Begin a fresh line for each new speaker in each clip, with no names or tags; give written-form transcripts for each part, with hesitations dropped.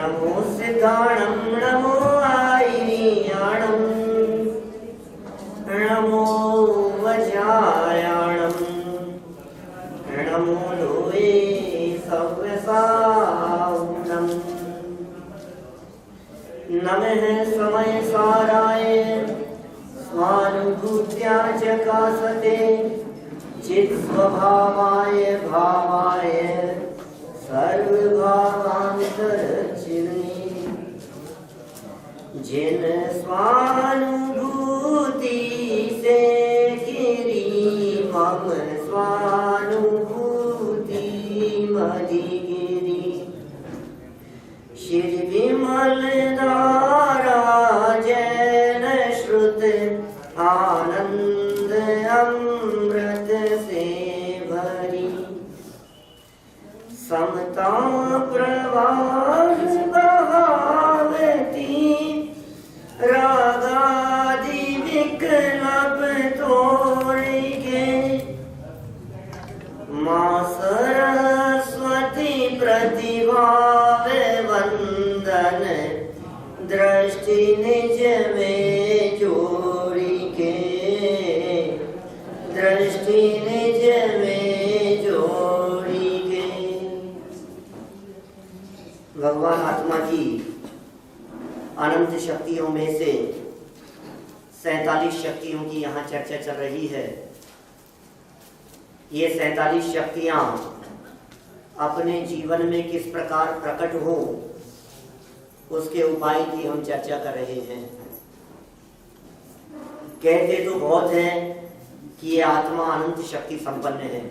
नमो सिद्धाणं नमो आयिर्याणं नमो वज्रायाणं नमो लोहे सव्यसाहुणं नमः समयसाराय स्वानुभूत्या च कासते चित्स्वभावाय भावाय सर्वभावान्तरचिन्ने जिन स्वानुभूति से गिरी मम स्वानुभूति मधिगिरी श्री विमल धारा जैन श्रुत आनंद अमृत से भरी समता प्रवाह बहावती रागादि विकल्प तोड़िके माँ सरस्वती प्रतिभा वंदन दृष्टि निज में जोड़ी के दृष्टि निज में जोड़ी के। भगवान आत्मा की अनंत शक्तियों में से 47 शक्तियों की यहाँ चर्चा चल रही है। ये 47 शक्तियां अपने जीवन में किस प्रकार प्रकट हो उसके उपाय की हम चर्चा कर रहे हैं। कहते तो बहुत है कि ये आत्मा अनंत शक्ति संपन्न है,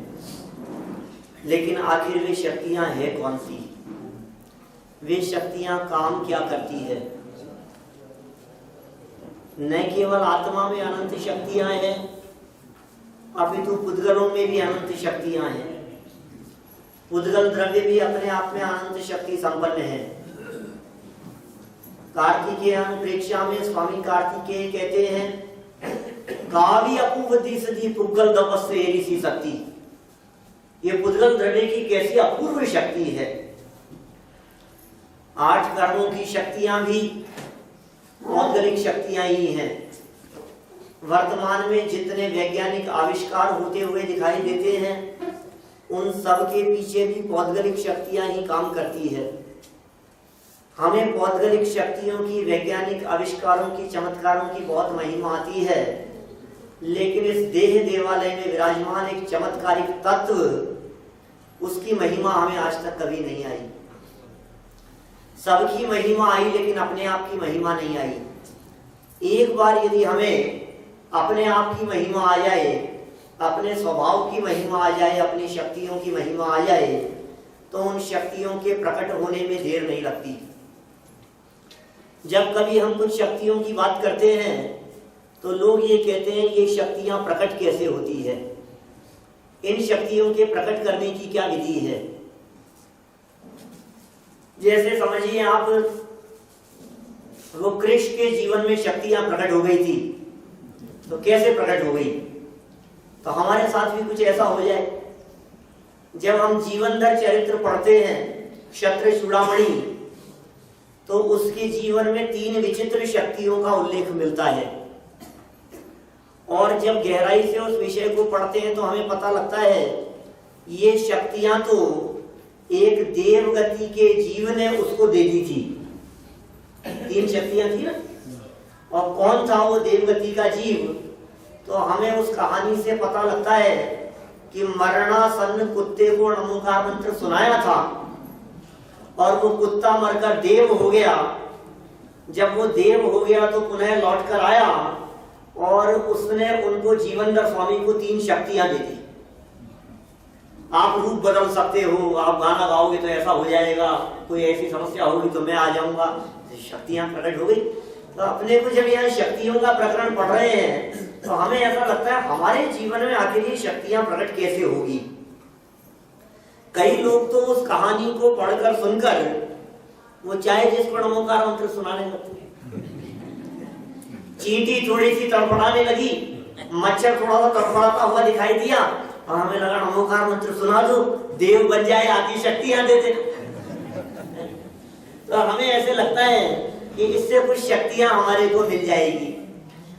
लेकिन आखिर वे शक्तियां हैं कौन सी? वे शक्तियां काम क्या करती है? न केवल आत्मा में अनंत शक्तियां हैं, अपितु पुद्गलों में भी अनंत शक्तियां हैं। पुद्गल द्रव्य भी अपने आप में अनंत शक्ति संपन्न है। कार्तिकेय प्रेक्षा में स्वामी कार्तिकेय कहते हैं काव्य अपूर्वती सदी पुद्गल दपस्से एरिसी शक्ति। ये पुद्गल द्रव्य की कैसी अपूर्व शक्ति है। 8 कर्मों की शक्तियां भी पौद्गलिक शक्तियां ही हैं। वर्तमान में जितने वैज्ञानिक आविष्कार होते हुए दिखाई देते हैं उन सब के पीछे भी पौद्गलिक शक्तियां ही काम करती है। हमें पौद्गलिक शक्तियों की, वैज्ञानिक आविष्कारों की, चमत्कारों की बहुत महिमा आती है, लेकिन इस देह देवालय में विराजमान एक चमत्कारिक तत्व, उसकी महिमा हमें आज तक कभी नहीं आई। सबकी महिमा आई लेकिन अपने आप की महिमा नहीं आई। एक बार यदि हमें अपने आप की महिमा आ जाए, अपने स्वभाव की महिमा आ जाए, अपनी शक्तियों की महिमा आ जाए, तो उन शक्तियों के प्रकट होने में देर नहीं लगती। जब कभी हम कुछ शक्तियों की बात करते हैं तो लोग ये कहते हैं ये शक्तियां प्रकट कैसे होती है, इन शक्तियों के प्रकट करने की क्या विधि है। जैसे समझिए आप, वो कृष्ण के जीवन में शक्तियां प्रकट हो गई थी, तो कैसे प्रकट हो गई? तो हमारे साथ भी कुछ ऐसा हो जाए। जब हम जीवनधर चरित्र पढ़ते हैं क्षत्र चूड़ामणि, तो उसके जीवन में 3 विचित्र शक्तियों का उल्लेख मिलता है, और जब गहराई से उस विषय को पढ़ते हैं तो हमें पता लगता है ये शक्तियां तो एक देवगति के जीव ने उसको दे दी थी। 3 शक्तियां थी ना, और कौन था वो देवगति का जीव? तो हमें उस कहानी से पता लगता है कि मरणासन्न कुत्ते को नमोकार मंत्र सुनाया था और वो कुत्ता मरकर देव हो गया। जब वो देव हो गया तो पुनः लौट कर आया और उसने उनको जीवनधर स्वामी को 3 शक्तियां दे दी। आप रूप बदल सकते हो, आप गाना गाओगे तो ऐसा हो जाएगा, कोई ऐसी समस्या होगी तो मैं आ जाऊंगा। शक्तियां प्रकट हो गई। तो अपने को जब यहाँ शक्तियों का प्रकरण पढ़ रहे हैं तो हमें ऐसा लगता है हमारे जीवन में आखिर ये शक्तियां प्रकट कैसे होगी। कई लोग तो उस कहानी को पढ़कर सुनकर वो चाहे जिसको नमोकार मंत्र सुनाने लगते, चींटी थोड़ी सी तड़फड़ाने लगी, मच्छर थोड़ा सा तड़फड़ाता हुआ दिखाई दिया और हमें लगा नमोकार मंत्र सुना दो, देव बन जाए, आदि शक्तियां देते। तो तो हमें ऐसे लगता है कि इससे कुछ शक्तियां हमारे को मिल जाएगी।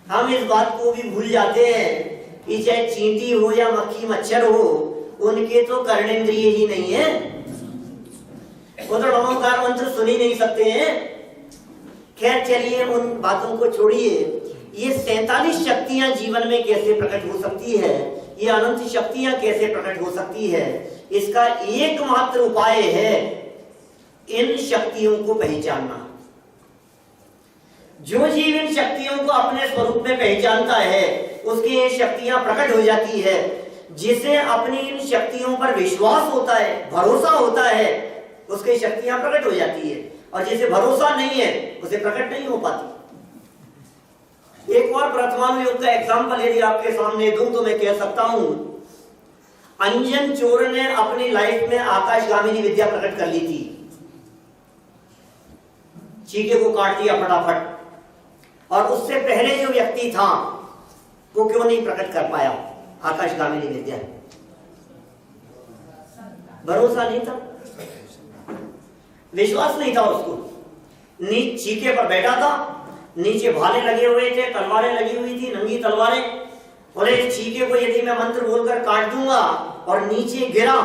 हम इस बात को भी भूल जाते हैं कि चाहे चींटी हो या मक्खी मच्छर हो, उनके तो कर्णेंद्रिय ही नहीं है, वो तो नमोकार मंत्र सुन ही नहीं सकते हैं। खैर चलिए उन बातों को छोड़िए। ये 47 शक्तियां जीवन में कैसे प्रकट हो सकती है, ये अनंत शक्तियां कैसे प्रकट हो सकती है, इसका एकमात्र उपाय है इन शक्तियों को पहचानना। जो जीव इन शक्तियों को अपने स्वरूप में पहचानता है उसकी ये शक्तियां प्रकट हो जाती है। जिसे अपनी इन शक्तियों पर विश्वास होता है, भरोसा होता है, उसकी शक्तियां प्रकट हो जाती है, और जिसे भरोसा नहीं है उसे प्रकट नहीं हो पाती। एक और प्रथमानुयोग का एग्जाम्पल यदि आपके सामने दूं तो मैं कह सकता हूं, अंजन चोर ने अपनी लाइफ में आकाशगामिनी विद्या प्रकट कर ली थी। चीके को काट दिया फटाफट, और उससे पहले जो व्यक्ति था वो क्यों नहीं प्रकट कर पाया आकाशगामिनी विद्या? भरोसा नहीं था, विश्वास नहीं था उसको। चीके पर बैठा था, नीचे भाले लगे हुए थे, तलवारें लगी हुई थी, नंगी तलवारें। बोले चीके को यदि मैं मंत्र बोलकर काट दूंगा और नीचे गिरा,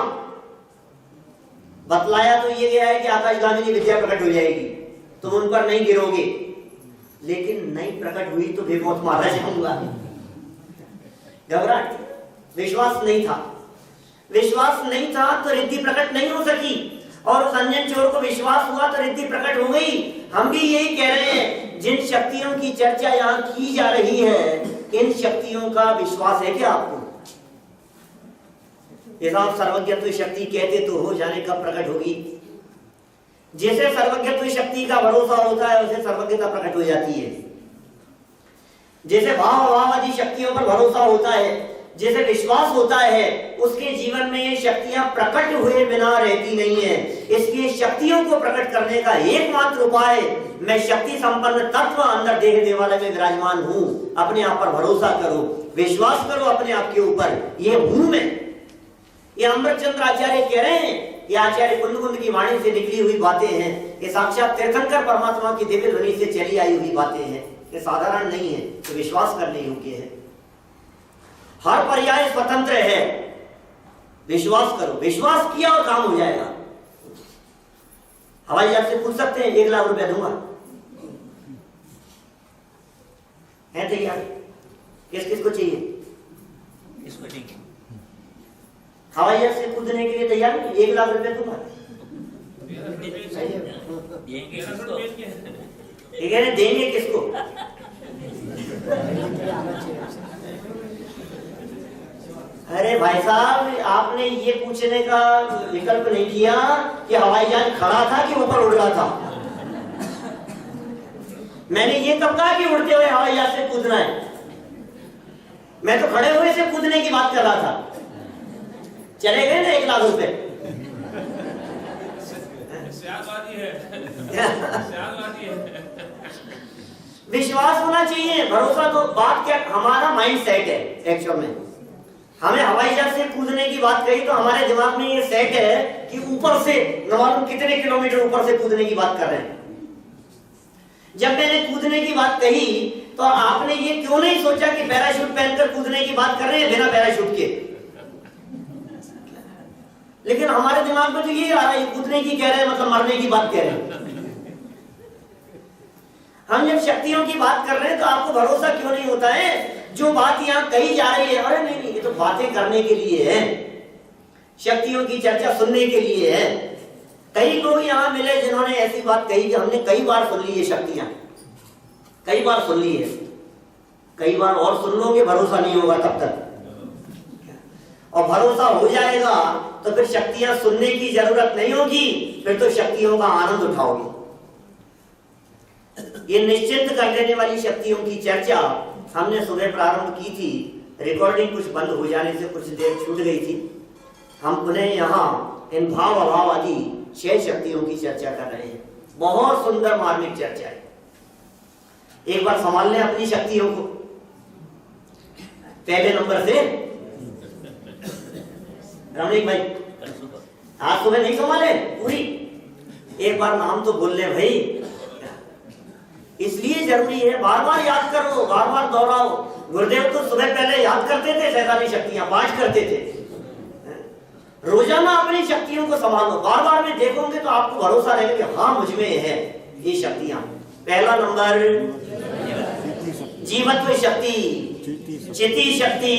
बतलाया तो ये गया है कि आकाशगामिनी विद्या प्रकट हो जाएगी, तुम उन पर नहीं गिरोगे। लेकिन नहीं प्रकट हुई तो बेमौत मारा जाऊंगा। घबराहट, विश्वास नहीं था। विश्वास नहीं था तो रिद्धि प्रकट नहीं हो सकी, और उस अंजन चोर को विश्वास हुआ तो रिद्धि प्रकट हो गई। हम भी यही कह रहे हैं, जिन शक्तियों की चर्चा यहाँ की जा रही है, इन शक्तियों का विश्वास है क्या आपको? ये आप सर्वज्ञत्व शक्ति कहते तो हो, जाने कब प्रकट होगी। जैसे सर्वज्ञत्व शक्ति का भरोसा होता है उसे सर्वज्ञता प्रकट हो जाती है। जैसे भाव आदि शक्तियों पर भरोसा होता है, जैसे विश्वास होता है, उसके जीवन में ये शक्तियां प्रकट हुए बिना रहती नहीं है। इसलिए शक्तियों को प्रकट करने का एकमात्र उपाय, मैं शक्ति संपन्न तत्व अंदर देह देवालय में विराजमान हूं, अपने आप पर भरोसा करो, विश्वास करो अपने आप के ऊपर, ये हूं मैं। ये अमृतचंद्र आचार्य कह रहे हैं, ये आचार्य कुंद की वाणी से निकली हुई बातें हैं, ये साक्षात तीर्थंकर परमात्मा की दिव्य ध्वनि से चली आई हुई बातें हैं, ये साधारण नहीं है, तो विश्वास करने योग्य है। हर पर्याय स्वतंत्र है, विश्वास करो, विश्वास किया और काम हो जाएगा। हवाई जहाज से पूछ सकते हैं 1 लाख रुपया दूंगा, है तैयार? किस किस को चाहिए?
इसको ठीक है।
हवाई जहाज से कूदने के लिए तैयार है? 1 लाख रुपया दूंगा। देंगे किसको? अरे भाई साहब, आपने ये पूछने का विकल्प नहीं किया कि हवाई जहाज खड़ा था कि ऊपर उड़ रहा था। मैंने ये कब कहा कि उड़ते हुए हवाई जहाज से कूदना है? मैं तो खड़े हुए से कूदने की बात कर रहा था। चले गए ना 1 लाख रुपए। विश्वास होना चाहिए, भरोसा। तो बात क्या, हमारा माइंड सेट है एक्चुअल में। हमें हवाई जहाज से कूदने की बात कही तो हमारे दिमाग में ये सेट है कि ऊपर से न मालूम कितने किलोमीटर ऊपर से कूदने की बात कर रहे हैं। जब मैंने कूदने की बात कही तो आपने ये क्यों नहीं सोचा कि पैराशूट पहनकर कूदने की बात कर रहे हैं बिना पैराशूट के? लेकिन हमारे दिमाग में तो ये आ रहा है, कूदने की कह रहे हैं मतलब मरने की बात कह रहे हैं। हम जब शक्तियों की बात कर रहे हैं तो आपको भरोसा क्यों नहीं होता है? जो बात यहाँ कही जा रही है, अरे नहीं, ये तो बातें करने के लिए है, शक्तियों की चर्चा सुनने के लिए है। कई लोग यहाँ मिले जिन्होंने ऐसी बात कही कि हमने कई बार सुन ली है, शक्तियां कई बार सुन ली है, कई बार और सुन लोगे, भरोसा नहीं होगा तब तक। और भरोसा हो जाएगा तो फिर शक्तियां सुनने की जरूरत नहीं होगी, फिर तो शक्तियों का आनंद उठाओगे। ये निश्चिंत कर देने वाली शक्तियों की चर्चा हमने सुबह प्रारंभ की थी, रिकॉर्डिंग कुछ बंद हो जाने से कुछ देर छूट गई थी। हम पुनः यहाँ इन भाव अभाव आदि 6 शक्तियों की चर्चा कर रहे हैं। बहुत सुंदर मार्मिक चर्चा है। एक बार संभाल लें अपनी शक्तियों को। पहले नंबर से रमणीक भाई, आज सुबह नहीं संभाले पूरी? एक बार नाम तो बोल ले भाई, इसलिए जरूरी है बार बार याद करो, बार बार दोहराओ। गुरुदेव तो सुबह पहले याद करते थे 47 शक्तियां, 5 करते थे। रोजाना अपनी शक्तियों को संभालो, बार बार में देखोगे तो आपको भरोसा रहेगा कि हाँ मुझ में है ये शक्तियां। पहला नंबर जीवत्व शक्ति, चिति शक्ति,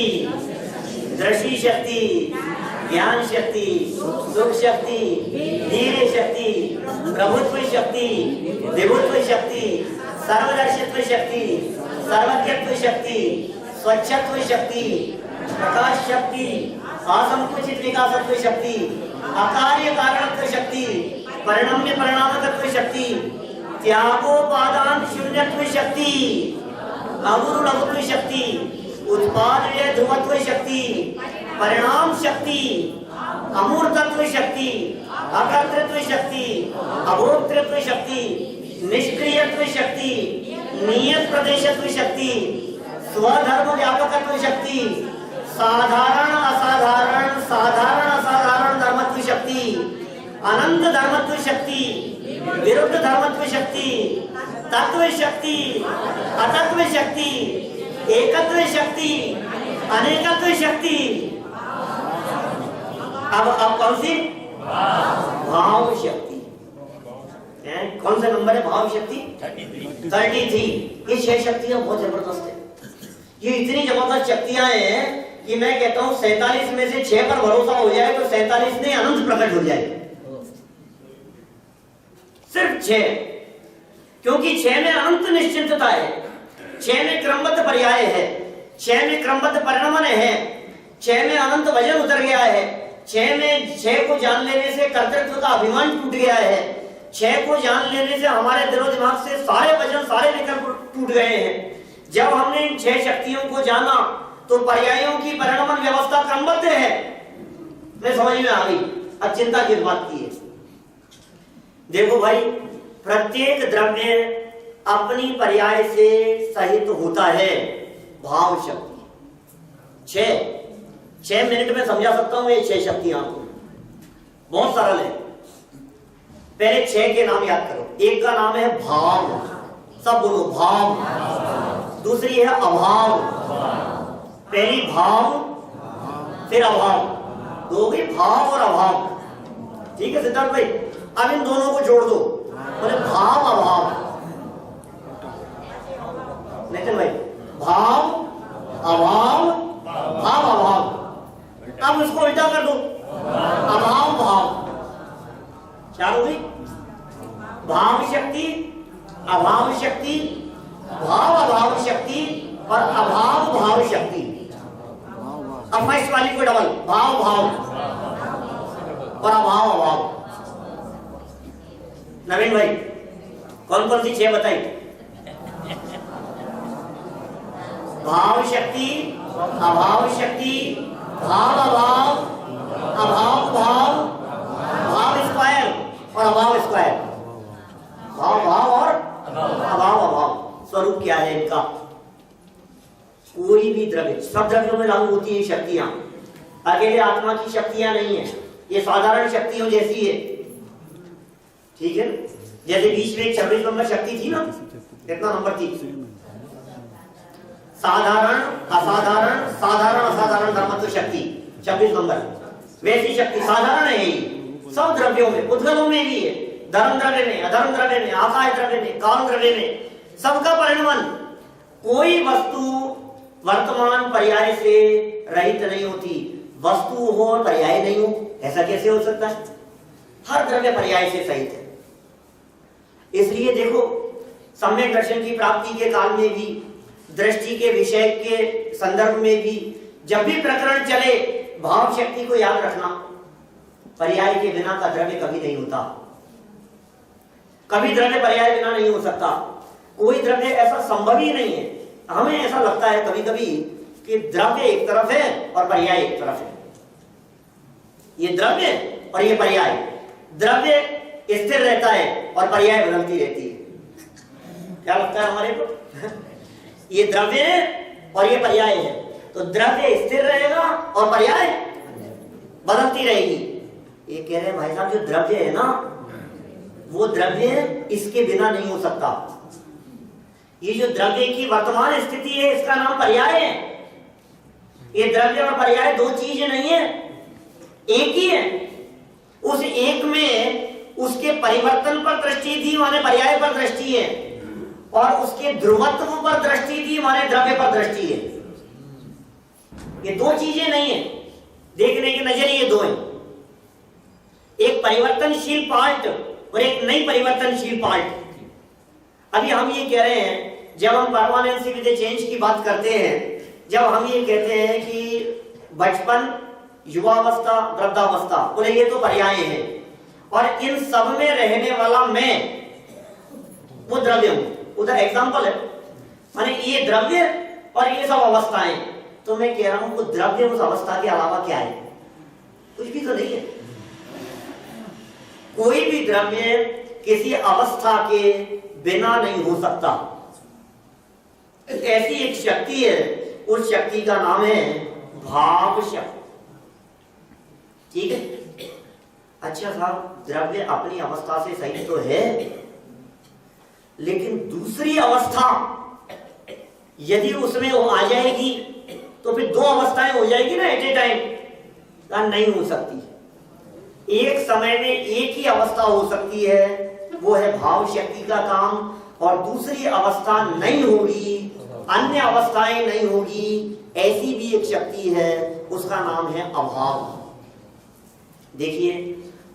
दृष्टि शक्ति, ज्ञान शक्ति, सुख शक्ति, धीरे शक्ति, प्रभुत्व शक्ति, विभुत्व शक्ति, सर्वदर्शित्व शक्ति, सर्वज्ञत्व शक्ति, स्वच्छत्व शक्ति, प्रकाश शक्ति, असंकुचित विकासत्व शक्ति, अकार्य कारणत्व शक्ति, परिणम्य परिणामकत्व शक्ति, त्यागोपादान शून्यत्व शक्ति, अगुरु लघुत्व शक्ति, उत्पाद व्यय ध्रुवत्व शक्ति, परिणाम शक्ति, अमूर्तत्व शक्ति, अकर्तृत्व शक्ति, अभोक्तृत्व शक्ति, निष्क्रियत्व शक्ति, नियत प्रदेशत्व शक्ति, स्वधर्म व्यापकत्व शक्ति, साधारण असाधारण साधारण असाधारण धर्मत्व शक्ति, अनंत धर्मत्व शक्ति, विरुद्ध धर्मत्व शक्ति, तत्व शक्ति, अतत्व शक्ति, एकत्व शक्ति, अनेकत्व शक्ति। अब कौन सी? भाव शक्ति। कौन सा नंबर है? भाव शक्ति 33। ये 6 शक्तियां बहुत जबरदस्त है। ये इतनी जबरदस्त शक्तियां हैं कि मैं कहता हूं 47 में से 6 पर भरोसा हो जाए तो 47 में अनंत प्रकट हो जाए। सिर्फ 6, क्योंकि 6 में अनंत निश्चिंतता है, 6 में क्रमबद्ध पर्याय है, 6 में क्रमबद्ध परिणमन है, 6 में अनंत वजन उतर गया है, 6 में 6 को जान लेने से कर्तृत्व का अभिमान टूट गया है, 6 को जान लेने से हमारे दिलो दिमाग से सारे वजन सारे विकल्प टूट गए हैं। जब हमने इन 6 शक्तियों को जाना तो पर्यायों की परिणमन व्यवस्था क्रमबद्ध है। मैं समझ में आ गई। अब चिंता किस बात की है? देखो भाई, प्रत्येक द्रव्य अपनी पर्याय से सहित होता है। भाव शक्ति 6 मिनट में समझा सकता हूं ये 6 शक्तियां आपको, बहुत सरल है। पहले 6 के नाम याद करो। एक का नाम है भाव, सब बोलो भाव। दूसरी है अभाव, पहली भाव फिर अभाव, दो भी भाव और अभाव। ठीक है सिद्धार्थ भाई? अब इन दोनों को जोड़ दो, बोले भाव अभाव। नितिन भाई, भाव अभाव भाव अभाव। अब इसको उल्टा कर दो, अभाव भाव। क्या होगी? भाव शक्ति, अभाव शक्ति, भाव अभाव शक्ति और अभाव भाव शक्ति। अब फर्स्ट वाली को डबल, भाव भाव और अभाव अभाव। नवीन भाई, कौन कौन सी 6 बताई? भाव शक्ति, अभाव शक्ति, भाव अभाव, अभाव भाव, भाव स्क्वायर और अभाव स्क्वायर। भाव भाव और अभाव अभाव। स्वरूप क्या है इनका? कोई भी द्रव्य, सब द्रव्यों में लागू होती है शक्तियां, अकेले आत्मा की शक्तियां नहीं है, ये साधारण शक्तियों जैसी है। ठीक है? जैसे बीच में 26 नंबर शक्ति थी ना, कितना नंबर थी? साधारण असाधारण साधारण असाधारण धर्मत्व शक्ति 26 नंबर। वैसी शक्ति साधारण है ये सब द्रव्यों में, उद्गलों में भी है, धर्म द्रव्य में, अधर्म द्रव्य में, आकाश द्रव्य में, काल द्रव्य में, सबका परिणमन। कोई वस्तु वर्तमान पर्याय से रहित नहीं होती। वस्तु हो और पर्याय नहीं हो, ऐसा कैसे हो सकता है? हर द्रव्य पर्याय से सहित है। इसलिए देखो, सम्यक दर्शन की प्राप्ति के काल में भी, दृष्टि के विषय के संदर्भ में भी, जब भी प्रकरण चले, भाव शक्ति को याद रखना। पर्याय के बिना का द्रव्य कभी नहीं होता, कभी द्रव्य पर्याय बिना नहीं हो सकता। कोई द्रव्य ऐसा संभव ही नहीं है। हमें ऐसा लगता है कभी कभी कि द्रव्य एक तरफ है और पर्याय एक तरफ है। ये द्रव्य और ये पर्याय। द्रव्य स्थिर रहता है और पर्याय बदलती रहती है। क्या लगता है हमारे को? ये द्रव्य है और ये पर्याय है, तो द्रव्य स्थिर रहेगा और पर्याय बदलती रहेगी। ये कह रहे हैं भाई साहब, जो द्रव्य है ना वो द्रव्य इसके बिना नहीं हो सकता। ये जो द्रव्य की वर्तमान स्थिति है इसका नाम पर्याय है। ये द्रव्य और पर्याय दो चीजें नहीं है, एक ही है। उस एक में उसके परिवर्तन पर दृष्टि थी माने पर्याय पर दृष्टि है, और उसके ध्रुवत्व पर दृष्टि थी माने द्रव्य पर दृष्टि है। ये दो चीजें नहीं है, देखने के नजरिए दो हैं। एक परिवर्तनशील पार्ट और एक नहीं परिवर्तनशील पार्ट। अभी हम ये कह रहे हैं, जब हम परमानेंसी विद चेंज की बात करते हैं, जब हम ये कहते हैं कि बचपन, युवावस्था, वृद्धावस्था, बोले ये तो पर्याय है, और इन सब में रहने वाला मैं वो द्रव्य हूं। उधर एग्जाम्पल है, माने ये द्रव्य और ये सब अवस्थाएं। तो मैं कह रहा हूं वो द्रव्य उस अवस्था के अलावा क्या है? कुछ भी तो नहीं है। कोई भी द्रव्य किसी अवस्था के बिना नहीं हो सकता। ऐसी एक शक्ति है, उस शक्ति का नाम है भाव शक्ति। ठीक है। अच्छा साहब, द्रव्य अपनी अवस्था से सही तो है, लेकिन दूसरी अवस्था यदि उसमें वो आ जाएगी तो फिर दो अवस्थाएं हो जाएगी ना एट ए टाइम। नहीं हो सकती। एक समय में एक ही अवस्था हो सकती है, वो है भाव शक्ति का काम, और दूसरी अवस्था नहीं होगी, अन्य अवस्थाएं नहीं होगी। ऐसी भी एक शक्ति है, उसका नाम है अभाव। देखिए,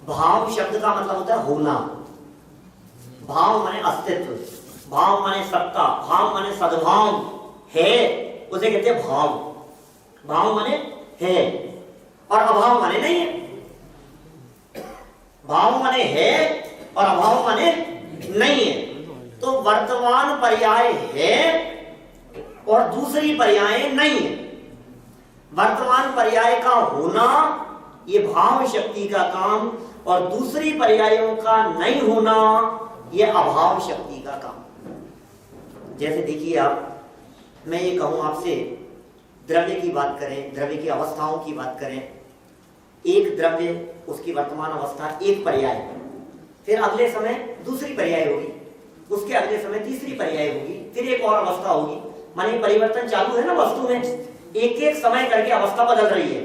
भाव शब्द का मतलब होता है होना। भाव माने अस्तित्व, भाव माने सत्ता, भाव माने सद्भाव है, उसे कहते हैं भाव। भाव माने है और अभाव माने नहीं है। भाव माने है और अभाव माने नहीं है। तो वर्तमान पर्याय है और दूसरी पर्याय नहीं है। वर्तमान पर्याय का होना ये भाव शक्ति का काम, और दूसरी पर्यायों का नहीं होना ये अभाव शक्ति का काम। जैसे देखिए आप, मैं ये कहूं आपसे, द्रव्य की बात करें, द्रव्य की अवस्थाओं की बात करें। एक द्रव्य, उसकी वर्तमान अवस्था एक पर्याय, फिर अगले समय दूसरी पर्याय होगी, उसके अगले समय तीसरी पर्याय होगी, फिर एक और अवस्था होगी। माने परिवर्तन चालू है ना वस्तु में, एक एक समय करके अवस्था बदल रही है।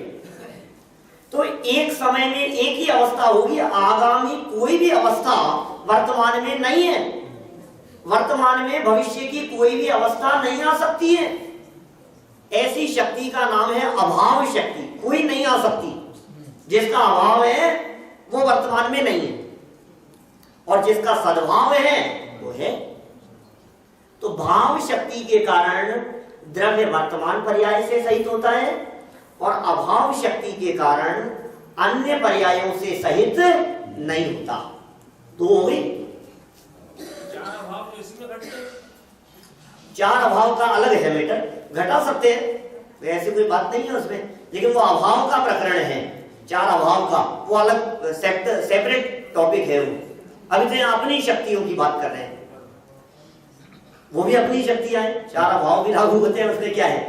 तो एक समय में एक ही अवस्था होगी, आगामी कोई भी अवस्था वर्तमान में नहीं है। वर्तमान में भविष्य की कोई भी अवस्था नहीं आ सकती है। ऐसी शक्ति का नाम है अभाव शक्ति। कोई नहीं आ सकती। जिसका अभाव है वो वर्तमान में नहीं है, और जिसका सद्भाव है वो है। तो भाव शक्ति के कारण द्रव्य वर्तमान पर्याय से सहित होता है, और अभाव शक्ति के कारण अन्य पर्यायों से सहित नहीं होता। तो हो गई। चार अभाव का अलग है मैटर, घटा सकते हैं, ऐसी कोई बात नहीं है उसमें, लेकिन वो अभाव का प्रकरण है। चार अभाव का वो अलग सेपरेट टॉपिक है। वो अभी तो अपनी शक्तियों की बात कर रहे हैं, वो भी अपनी शक्तियां हैं। चार अभाव भी लागू होते हैं उसमें, क्या है,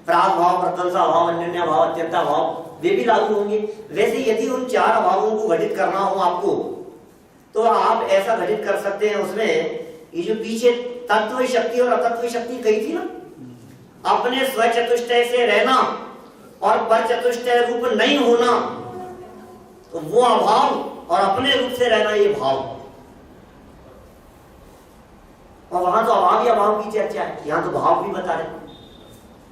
प्राग भाव, प्रत्यंसा भाव, अन्योन्या भाव, अत्यंता भाव, वे भी लागू होंगे। वैसे यदि उन चार अभावों को घटित करना हो आपको, तो आप ऐसा घटित कर सकते हैं। उसमें ये जो पीछे तत्व शक्ति और अतत्व शक्ति कही थी ना, अपने स्वचतुष्टय से रहना और पर चतुष्टय रूप नहीं होना, तो वो अभाव, और अपने रूप से रहना ये भाव। और वहां तो अभाव ही अभाव की चर्चा है, यहां तो भाव भी बता रहे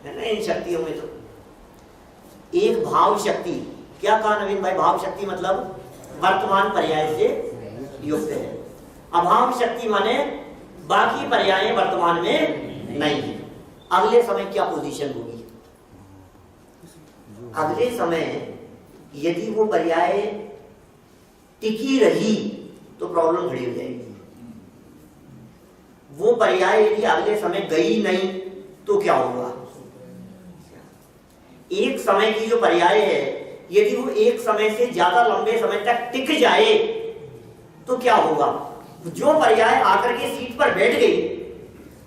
है ना। इन शक्तियों में तो एक भाव शक्ति, क्या कहा नवीन भाई? भाव शक्ति मतलब वर्तमान पर्याय से युक्त है। अभाव शक्ति माने बाकी पर्याय वर्तमान में नहीं है। अगले समय क्या पोजीशन होगी? अगले समय यदि वो पर्याय टिकी रही तो प्रॉब्लम खड़ी हो जाएगी। वो पर्याय यदि अगले समय गई नहीं तो क्या होगा? एक समय की जो पर्याय है, यदि वो एक समय से ज्यादा लंबे समय तक टिक जाए तो क्या होगा? जो पर्याय आकर के सीट पर बैठ गई,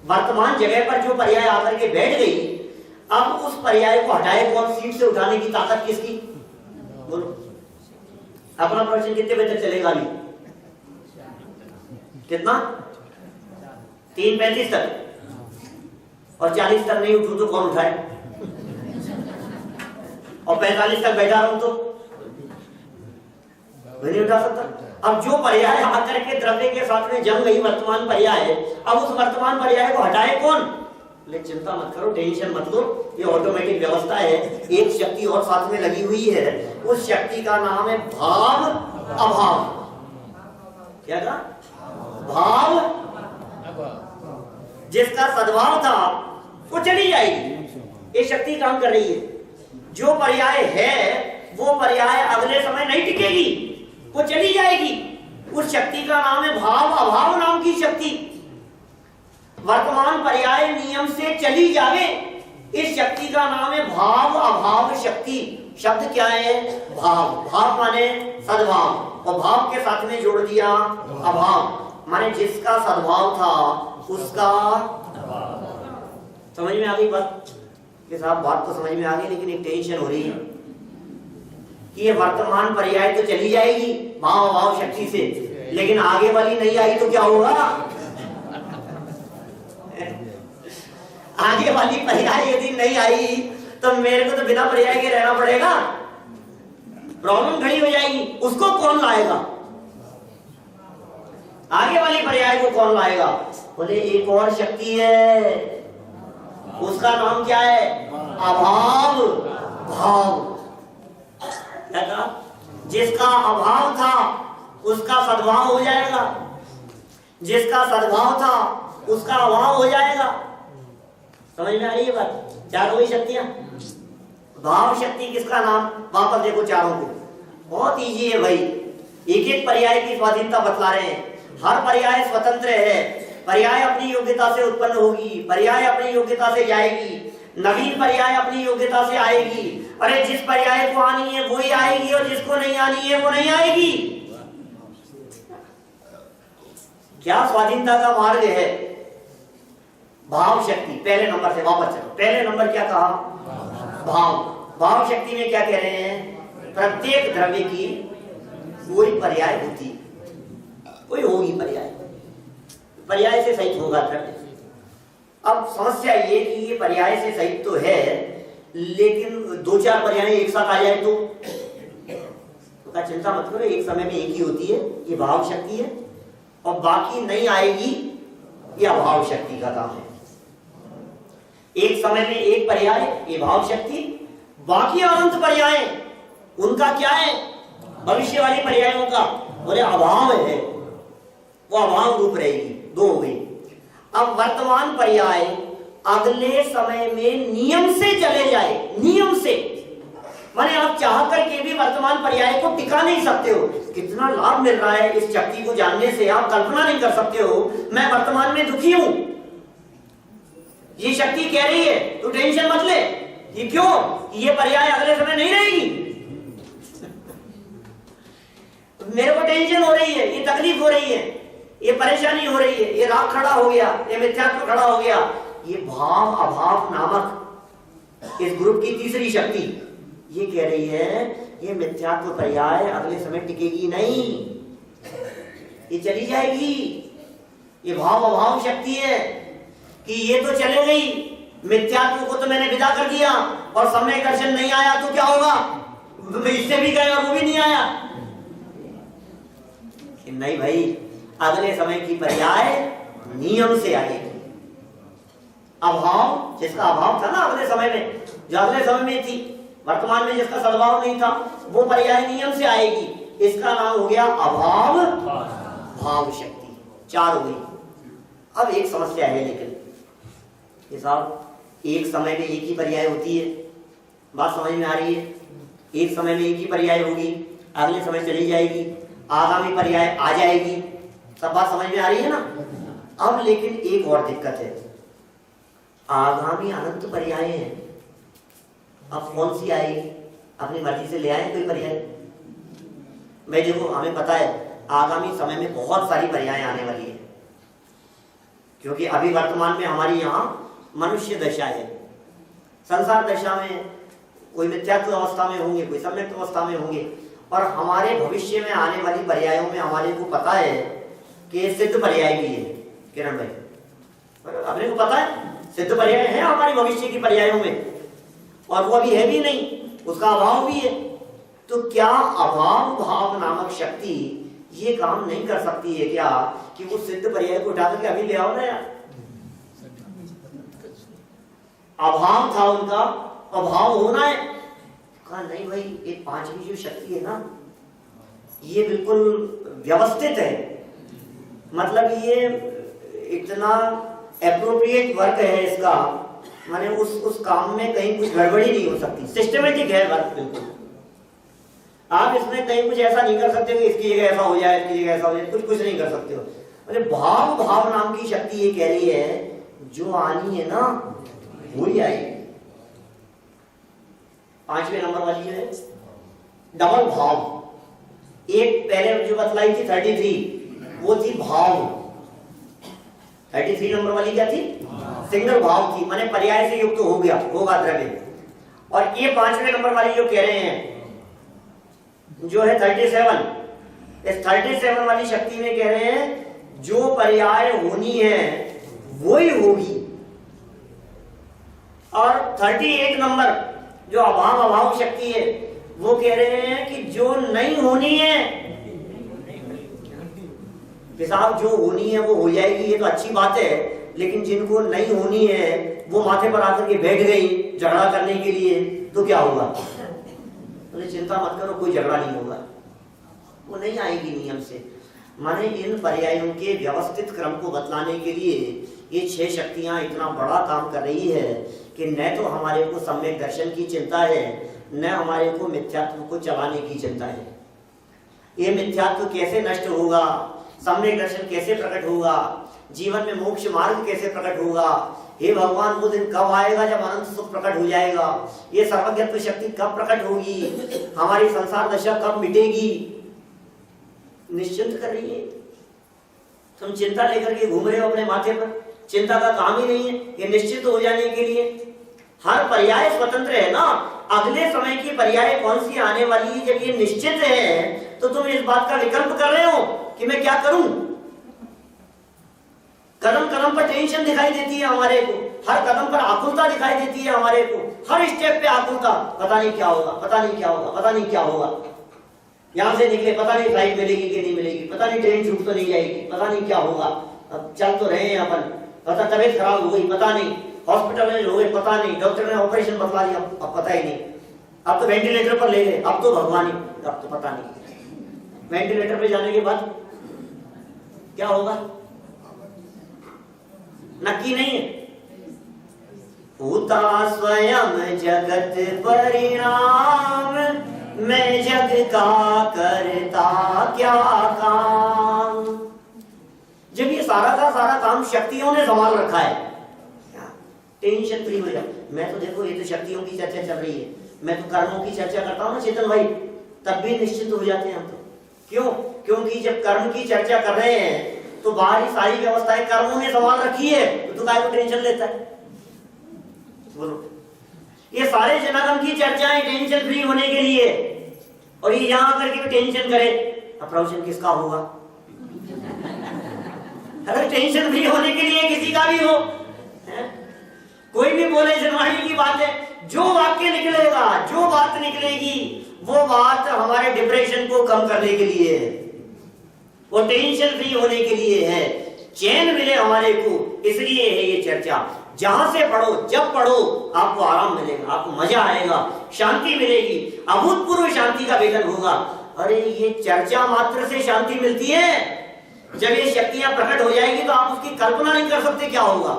वर्तमान जगह पर जो पर्याय आकर के बैठ गई, अब उस पर्याय को हटाए कौन? सीट से उठाने की ताकत किसकी? बोलो। अपना प्रश्न कितने बजे तक चलेगा? कितना? 3:35 तक, और 40 तक नहीं उठूं तो कौन उठाए? और 45 तक बैठा रहूं तो मैं नहीं उठा सकता। अब जो पर्याय आकर के द्रव्य के साथ में जम गई वर्तमान पर्याय, अब उस वर्तमान पर्याय को हटाए कौन? ले चिंता मत करो, टेंशन मत लो, ये ऑटोमेटिक व्यवस्था है। एक शक्ति और साथ में लगी हुई है, उस शक्ति का नाम है भाव अभाव। क्या था? भाव। जिसका सद्भाव था वो चली जाएगी, ये शक्ति काम कर रही है। जो पर्याय है वो पर्याय अगले समय नहीं टिकेगी, वो चली जाएगी। उस शक्ति का नाम है भाव अभाव नाम की शक्ति। वर्तमान पर्याय नियम से चली जावे, इस शक्ति का नाम है भाव अभाव शक्ति। शब्द क्या है? भाव। भाव माने सद्भाव, और भाव के साथ में जोड़ दिया अभाव, माने जिसका सद्भाव था उसका। समझ में आ गई बात? ये साहब बात तो समझ में आ गई, लेकिन एक टेंशन हो रही है कि ये वर्तमान पर्याय तो चली जाएगी भाव अभाव शक्ति से, लेकिन आगे वाली नहीं आई तो क्या होगा? आगे वाली पर्याय यदि नहीं आई तो मेरे को तो बिना पर्याय के रहना पड़ेगा, प्रॉब्लम खड़ी हो जाएगी। उसको कौन लाएगा? आगे वाली पर्याय को कौन लाएगा? बोले एक और शक्ति है, उसका नाम क्या है? अभाव भाव। जिसका अभाव था उसका सद्भाव हो जाएगा, जिसका सद्भाव था उसका अभाव हो जाएगा। समझ में आ रही है बात? चार हुई शक्तियां। भाव शक्ति किसका नाम? वापस देखो चारों को, बहुत इजी है भाई। एक एक पर्याय की स्वाधीनता बतला रहे हैं। हर पर्याय स्वतंत्र है, पर्याय अपनी योग्यता से उत्पन्न होगी, पर्याय अपनी योग्यता से जाएगी, नवीन पर्याय अपनी योग्यता से आएगी। अरे जिस पर्याय को आनी है वही आएगी, और जिसको नहीं आनी है वो नहीं आएगी। क्या स्वाधीनता का मार्ग है? भाव शक्ति। पहले नंबर से वापस चलो, पहले नंबर क्या कहा? भाव। भाव शक्ति में क्या कह रहे हैं? प्रत्येक द्रव्य की कोई पर्याय होती है, कोई होगी पर्याय, पर्याय से सहित होगा द्रव्य। अब समस्या ये कि ये पर्याय से सहित तो है, लेकिन दो चार पर्याय एक साथ आ जाए तो का चिंता मत करो, एक समय में एक ही होती है, ये भाव शक्ति है, और बाकी नहीं आएगी, ये अभाव शक्ति का काम है। एक समय में एक पर्याय, ये भाव शक्ति, बाकी अनंत पर्याय उनका क्या है? भविष्य वाली पर्यायों का बोले अभाव है, वो अभाव रूप रहेगी। दो हो गई। अब वर्तमान पर्याय अगले समय में नियम से चले जाए, नियम से, माने आप चाह करके भी वर्तमान पर्याय को टिका नहीं सकते हो। कितना लाभ मिल रहा है इस शक्ति को जानने से, आप कल्पना नहीं कर सकते हो। मैं वर्तमान में दुखी हूं, ये शक्ति कह रही है तू टेंशन मत ले। ये क्यों? ये पर्याय अगले समय नहीं रहेगी। मेरे को टेंशन हो रही है, ये तकलीफ हो रही है, ये परेशानी हो रही है, ये राग खड़ा हो गया, ये मिथ्यात्व खड़ा हो गया। ये भाव अभाव नामक इस ग्रुप की तीसरी शक्ति ये कह रही है ये मिथ्यात्व पर्याय अगले समय टिकेगी नहीं, ये चली जाएगी। ये भाव अभाव शक्ति है कि ये तो चले गई, मिथ्यात्व को तो मैंने विदा कर दिया, और समय दर्शन नहीं आया तो क्या होगा? इससे भी गए और वो भी नहीं आया। नहीं भाई, अगले समय की पर्याय नियम से आएगी। अभाव, जिसका अभाव था ना अगले समय में, जो अगले समय में थी, वर्तमान में जिसका सद्भाव नहीं था, वो पर्याय नियम से आएगी। इसका नाम हो गया अभाव भाव शक्ति। चार हो गई। अब एक समस्या है, लेकिन ये साहब एक समय में एक ही पर्याय होती है, बात समझ में आ रही है? एक समय में एक ही पर्याय होगी, अगले समय चली जाएगी, आगामी पर्याय आ जाएगी, सब बात समझ में आ रही है ना? अब लेकिन एक और दिक्कत है, आगामी अनंत पर्याय है। अब कौन सी आएगी? अपनी मर्जी से ले आए कोई पर्याय? मैं देखो, हमें पता है आगामी समय में बहुत सारी पर्याय आने वाली है, क्योंकि अभी वर्तमान में हमारी यहाँ मनुष्य दशा है। संसार दशा में कोई मिथ्यात्व अवस्था में होंगे, कोई सम्यक अवस्था में होंगे, और हमारे भविष्य में आने वाली पर्यायों में हमारे को पता है कि सिद्ध पर्याय भी है किरण भाई, पर अपने को पता है सिद्ध पर्याय है हमारी भविष्य की पर्यायों में, और वो अभी है भी नहीं, उसका अभाव भी है। तो क्या अभाव भाव नामक शक्ति ये काम नहीं कर सकती है क्या कि वो सिद्ध पर्याय को उठा करके अभी ले आओ ना यार? अभाव था उनका, अभाव होना है, कहा नहीं भाई ये पांचवी जो शक्ति है ना ये बिल्कुल व्यवस्थित है, मतलब ये इतना एप्रोप्रिएट वर्क है इसका, माने उस काम में कहीं कुछ गड़बड़ी नहीं हो सकती, सिस्टमेटिक है वर्क बिल्कुल। आप इसमें कहीं कुछ ऐसा नहीं कर सकते कि इसकी जगह ऐसा हो जाए, इसकी जगह ऐसा हो जाए, कुछ नहीं कर सकते हो। अरे भाव भाव नाम की शक्ति ये कह रही है जो आनी है ना वो ही आएगी। पांचवें नंबर वाली जो है डबल भाव, एक पहले जो बतलाई थी 33 वो थी भाव, 33 नंबर वाली क्या थी? सिंगल भाव थी, माने पर्याय से युक्त हो गया, होगा द्रव्य। और ये पांचवें नंबर वाली जो कह रहे हैं जो है 37, इस 37 वाली शक्ति में कह रहे हैं जो पर्याय होनी है वो ही होगी। और 38 नंबर जो अभाव अभाव शक्ति है वो कह रहे हैं कि जो नहीं होनी है, साहब जो होनी है वो हो जाएगी, ये तो अच्छी बात है, लेकिन जिनको नहीं होनी है वो माथे पर आकर के बैठ गई झगड़ा करने के लिए, तो क्या होगा? तो चिंता मत करो, कोई झगड़ा नहीं होगा, वो नहीं आएगी नियम से। माने इन पर्यायों के व्यवस्थित क्रम को बतलाने के लिए ये 6 शक्तियां इतना बड़ा काम कर रही है कि न तो हमारे को सम्यक दर्शन की चिंता है, न हमारे को मिथ्यात्व को चलाने की चिंता है। ये मिथ्यात्व कैसे नष्ट होगा, सम्यक दर्शन कैसे प्रकट होगा, जीवन में मोक्ष मार्ग कैसे प्रकट होगा, हे भगवान वो दिन कब आएगा जब अनंत सुख प्रकट हो जाएगा, ये सर्वज्ञत्व शक्ति कब प्रकट होगी, हमारी संसार दशा कब मिटेगी, निश्चिंत कर रही है। तुम चिंता लेकर के घूम रहे हो अपने माथे पर, चिंता का काम ही नहीं है ये निश्चित हो जाने के लिए। हर पर्याय स्वतंत्र है ना, अगले समय की पर्याय कौन सी आने वाली है, जब ये निश्चित है तो तुम इस बात का विकल्प कर रहे हो कि मैं क्या करूं। कदम कदम पर टेंशन दिखाई देती है हमारे को, हर कदम पर आकुलता दिखाई देती है हमारे को, हर स्टेप पे आकुलता, पता नहीं क्या होगा, पता नहीं क्या होगा, पता नहीं क्या होगा, यहां से निकले पता नहीं फ्लाइट मिलेगी कि नहीं मिलेगी, पता नहीं ट्रेन छूट तो नहीं जाएगी, पता नहीं क्या होगा, अब चल तो रहे हैं अपन, पता तबीयत खराब हो गई, पता नहीं हॉस्पिटल में हो गए, पता नहीं डॉक्टर ने ऑपरेशन बतला दिया, अब पता ही नहीं, अब तो वेंटिलेटर पर ले गए, अब तो भगवान ही, अब तो पता नहीं वेंटिलेटर पे जाने के बाद क्या होगा, नक्की नहीं है। होता स्वयं जगत परिणाम, मैं जग का करता क्या काम। जब ये सारा का सारा काम शक्तियों ने संभाल रखा है, टेंशन फ्री हो जाओ। मैं तो देखो ये तो शक्तियों की चर्चा चल रही है, मैं तो कर्मों की चर्चा करता हूं ना चेतन भाई, तब भी निश्चिंत हो जाते हैं हम तो। क्यों? क्योंकि जब कर्म की चर्चा कर रहे हैं तो बाहरी सारी व्यवस्थाएं कर्मों ने संभाल रखी है, तो काय को टेंशन लेता है? बोलो, ये सारे जनागम की चर्चाएं टेंशन फ्री होने के लिए, और ये यहां आकर के भी टेंशन करे, अब प्रवचन किसका होगा? अगर टेंशन फ्री होने के लिए किसी का भी हो, कोई भी बोले जनवाणी की बात है, जो वाक्य निकलेगा, जो बात निकलेगी, वो बात हमारे डिप्रेशन को कम करने के लिए है, वो टेंशन फ्री होने के लिए है, चैन मिले हमारे को, इसलिए है ये चर्चा। जहां से पढ़ो, जब पढ़ो, आपको आराम मिलेगा, आपको मजा आएगा, शांति मिलेगी, अभूतपूर्व शांति का वेदन होगा। अरे ये चर्चा मात्र से शांति मिलती है, जब ये शक्तियां प्रकट हो जाएगी तो आप उसकी कल्पना नहीं कर सकते क्या होगा।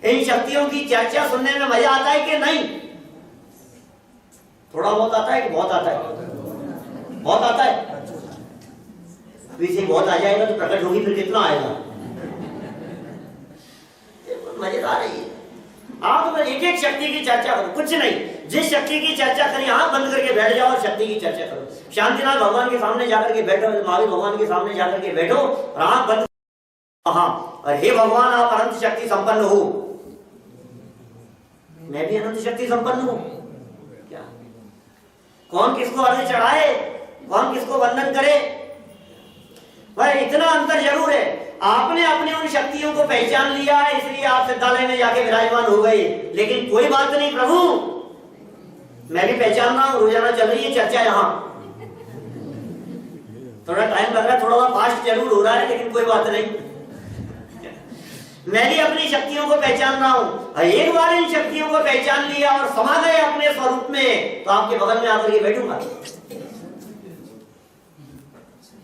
इन शक्तियों की चर्चा सुनने में मजा आता है कि नहीं? थोड़ा बहुत आता है कि बहुत आता है? बहुत आता है। पीछे बहुत आ जाएगा तो प्रकट होगी, फिर कितना आएगा? मजेदार है। आप तो एक एक शक्ति की चर्चा करो, कुछ नहीं, जिस शक्ति की चर्चा करें आंख बंद करके बैठ जाओ और शक्ति की चर्चा करो। शांतिनाथ भगवान के सामने जाकर के बैठो, महावीर भगवान के सामने जाकर के बैठो और आंख बंद, हाँ, और हे भगवान आप अनंत शक्ति संपन्न हो, मैं भी अनंत शक्ति संपन्न हूं। क्या कौन किसको अर्घ्य चढ़ाए, कौन किसको वंदन करे? भाई इतना अंतर जरूर है, आपने अपनी उन शक्तियों को पहचान लिया है इसलिए आप सिद्धालय में जाके विराजमान हो गए, लेकिन कोई बात नहीं प्रभु, मैं भी पहचान रहा हूं, रोजाना चल रही है चर्चा यहाँ, थोड़ा टाइम लग रहा है, थोड़ा फास्ट जरूर हो रहा है, लेकिन कोई बात नहीं, मैं भी अपनी शक्तियों को पहचान रहा हूं। एक बार इन शक्तियों को पहचान लिया और समा गए अपने स्वरूप में, तो आपके बगल में आकर के बैठूंगा,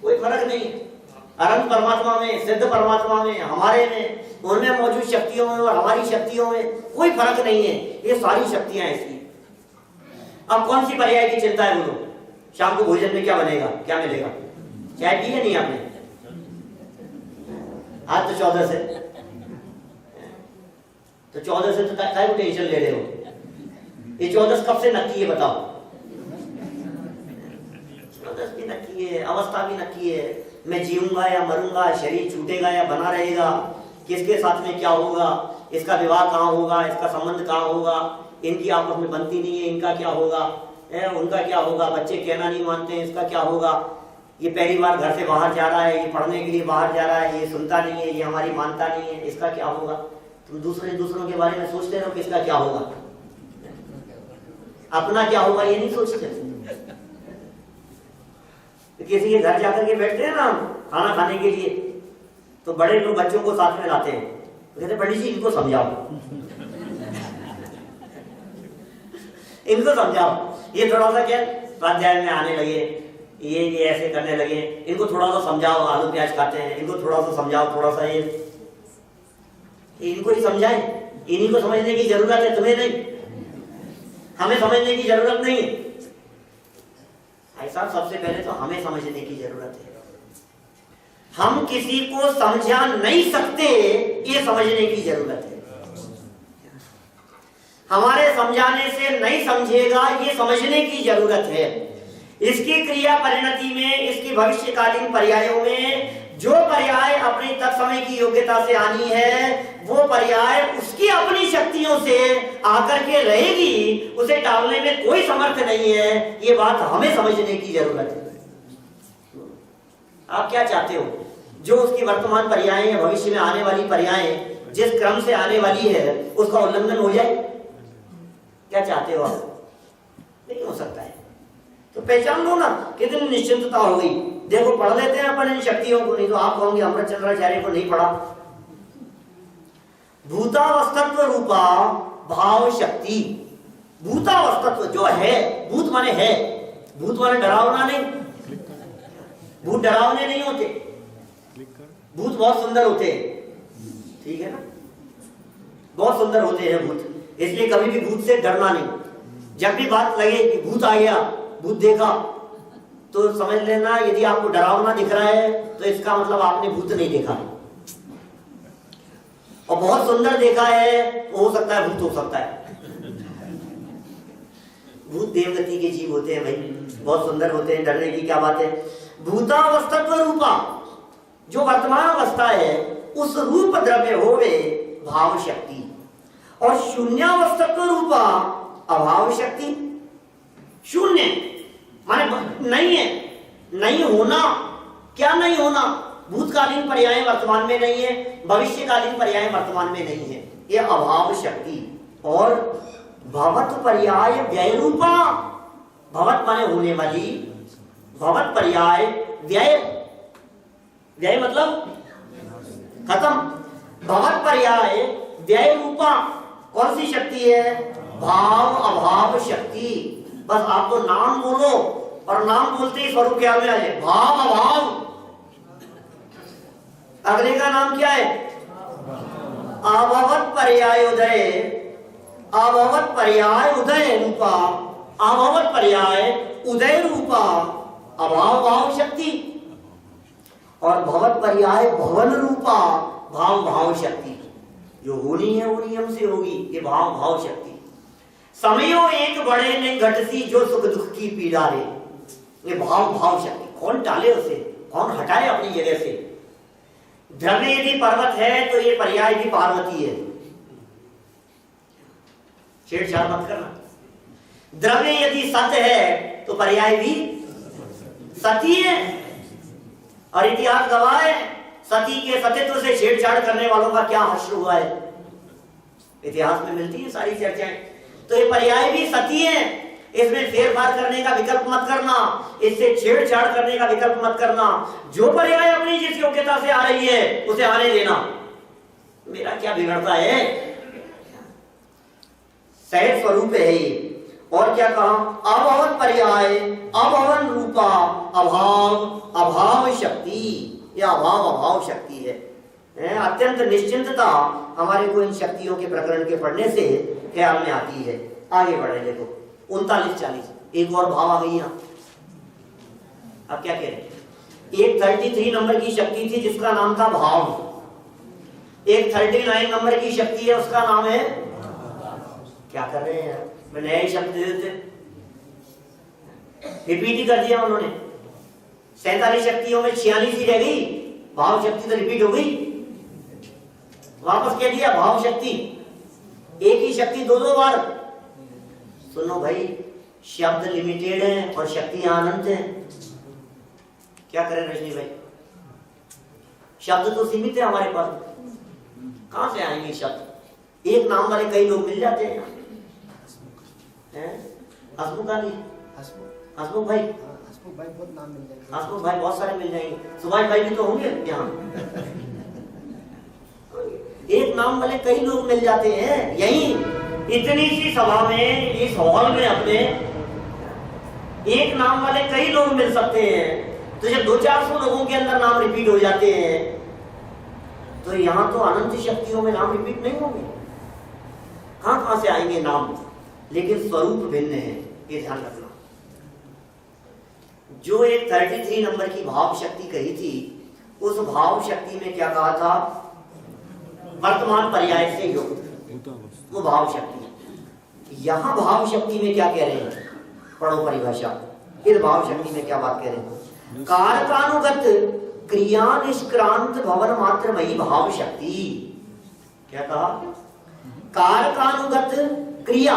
कोई फर्क नहीं है। अनंत परमात्मा में, सिद्ध परमात्मा में, हमारे में, उनमें मौजूद शक्तियों में और हमारी शक्तियों में कोई फर्क नहीं है, ये सारी शक्तियां ऐसी। अब कौन सी पर्याय की चिंता है बोलो? शाम को भोजन में क्या बनेगा, क्या मिलेगा? चाय पी है नहीं आपने? आज तो 14 से, तो 14 से तो काय को टेंशन ले रहे हो? ये 14 कब से नक्की है बताओ? 14 भी नक्की है, अवस्था भी नक्की है, मैं जीऊंगा या मरूंगा, शरीर छूटेगा या बना रहेगा, किसके साथ में क्या होगा, इसका विवाह कहाँ होगा, इसका संबंध कहाँ होगा, इनकी आपस में बनती नहीं है, इनका क्या होगा, उनका क्या होगा, बच्चे कहना नहीं मानते हैं, इसका क्या होगा, ये पहली बार घर से बाहर जा रहा है, ये पढ़ने के लिए बाहर जा रहा है, ये सुनता नहीं है, ये हमारी मानता नहीं है, इसका क्या होगा। तुम दूसरों के बारे में सोचते रहो, किसका क्या होगा, अपना क्या होगा ये नहीं सोचते। किसी के घर जाकर के बैठते हैं ना खाना खाने के लिए, तो बड़े लोग बच्चों को साथ में लाते हैं, तो कहते पंडित जी इनको समझाओ, इनको समझाओ, ये थोड़ा सा क्या स्वाध्याय में आने लगे, ये ऐसे करने लगे, इनको थोड़ा सा समझाओ, आलू प्याज खाते हैं, इनको थोड़ा सा समझाओ, थोड़ा सा ये इनको ही समझाए, इन्हीं को समझने की जरूरत है, तुम्हें नहीं, हमें समझने की जरूरत नहीं है। ऐसा सबसे पहले तो हमें समझने की जरूरत है, हम किसी को समझा नहीं सकते, ये समझने की जरूरत है। हमारे समझाने से नहीं समझेगा, ये समझने की जरूरत है। इसकी क्रिया परिणति में, इसकी भविष्यकालीन पर्यायों में जो पर्याय अपनी तत्समय की योग्यता से आनी है, वो पर्याय उसकी अपनी शक्तियों से आकर के रहेगी, उसे टालने में कोई समर्थ नहीं है, ये बात हमें समझने की जरूरत है। आप क्या चाहते हो, जो उसकी वर्तमान पर्याय या भविष्य में आने वाली पर्याय जिस क्रम से आने वाली है उसका उल्लंघन हो जाए, क्या चाहते हो आप? नहीं हो सकता है, तो पहचान लो ना, कितनी निश्चिंतता हो गई। देखो पढ़ लेते हैं अपन इन शक्तियों को, नहीं तो आप कहोगे अमृतचंद्राचार्य को नहीं पढ़ा। भूतावस्थत्व रूपा भाव शक्ति, भूतावस्थत्व जो है, भूत माने है, भूत माने डरावना नहीं, भूत डरावने नहीं होते, भूत बहुत सुंदर होते हैं, ठीक है ना, बहुत सुंदर होते हैं भूत, इसलिए कभी भी भूत से डरना नहीं। जब भी बात लगे कि भूत आ गया, भूत देखा, तो समझ लेना यदि आपको डरावना दिख रहा है तो इसका मतलब आपने भूत नहीं देखा है, और बहुत सुंदर देखा है तो हो सकता है भूत हो सकता है। भूत देवगति के जीव होते हैं भाई, बहुत सुंदर होते हैं, डरने की क्या बात है। भूतावस्थत्व रूपा, जो वर्तमान अवस्था है उस रूप द्रव्य होवे भाव शक्ति, और शून्यावस्थत्व रूपा अभाव शक्ति। शून्य माने नहीं है, नहीं होना, क्या नहीं होना, भूतकालीन पर्याय वर्तमान में नहीं है, भविष्यकालीन पर्याय वर्तमान में नहीं है, ये अभाव शक्ति। और भवत पर्याय व्यय रूपा, भवत माने होने वाली, भवत पर्याय व्यय, व्यय मतलब खत्म, भवत पर्याय व्यय रूपा कौन सी शक्ति है? भाव अभाव शक्ति। बस आप तो नाम बोलो और नाम बोलते ही स्वरूप ख्याल में आ जाए, भाव अभाव। अगले का नाम क्या है? अभवत पर्याय उदय, अभवत पर्याय उदय रूपा, अभवत पर्याय उदय रूपा अभाव भाव शक्ति, और भवत पर्याय भवन रूपा भाव भाव शक्ति। जो होनी है वो नियम से होगी, ये भाव भाव शक्ति। समयो एक बड़े ने घटसी जो सुख दुख की पीड़ा रे, ये भाव भाव शक्ति। कौन टाले उसे, कौन हटाए अपनी जगह से। द्रव्य यदि पर्वत है तो ये पर्याय भी पार्वती है, छेड़छाड़ मत करना। द्रव्य यदि सत्य है तो पर्याय भी सती है। और इतिहास गवाह है सती के सतीत्व से छेड़छाड़ करने वालों का क्या हश्र हुआ है, इतिहास में मिलती है सारी चर्चाएं। तो ये पर्याय भी सती है, इसमें फेरफार करने का विकल्प मत करना, इससे छेड़छाड़ करने का विकल्प मत करना। जो पर्याय अपनी जिस योग्यता से आ रही है उसे आने देना, मेरा क्या बिगड़ता है। सहज स्वरूप है ये। और क्या कहा, अभवन पर्याय, अभवन रूपा, अभाव अभाव शक्ति, यह अभाव अभाव शक्ति है। अत्यंत निश्चिंतता हमारे को इन शक्तियों के प्रकरण के पढ़ने से ख्याल में आती है। आगे बढ़े, देखो 39-40 एक और भाव आ गई यहाँ। अब क्या कह रहे हैं, एक 33 नंबर की शक्ति थी जिसका नाम था भाव, एक 39 नंबर की शक्ति है उसका नाम है, क्या कर रहे हैं, मैं नया ही शब्द दे देते, रिपीट ही कर दिया उन्होंने। 47 शक्तियों में 46 ही रह गई, भाव शक्ति तो रिपीट हो गई, वापस कह दिया भाव शक्ति। एक ही शक्ति दो दो बार। सुनो भाई, शब्द लिमिटेड है और शक्तियां अनंत है, क्या करें रजनी भाई, शब्द तो सीमित है हमारे पास, कहां से आएंगे शब्द। एक नाम वाले कई लोग मिल जाते हैं, हसमुख अली, हसमुख भाई,
हसमुख भाई बहुत नाम मिल जाएंगे,
हसमुख भाई बहुत सारे मिल जाएंगे, सुभाष भाई भी तो होंगे यहाँ। एक नाम वाले कई लोग मिल जाते हैं, यही इतनी सी सभा में, इस हॉल में अपने एक नाम वाले कई लोग मिल सकते हैं। तो जब 200-400 लोगों के अंदर नाम रिपीट हो जाते हैं तो यहाँ तो अनंत शक्तियों में नाम रिपीट नहीं होंगे, कहां से आएंगे नाम, लेकिन स्वरूप भिन्न है, ये ध्यान रखना। जो एक 33 नंबर की भाव शक्ति कही थी, उस भाव शक्ति में क्या कहा था, वर्तमान पर्याय से युक्त, वो भाव शक्ति है। यहां भाव शक्ति में क्या कह रहे हैं, पढ़ो परिभाषा, इस भाव शक्ति में क्या बात कह रहे हैं, कारकानुगत क्रिया निष्क्रांत भवन मात्र मई भाव शक्ति। क्या कहा, कारकानुगत क्रिया,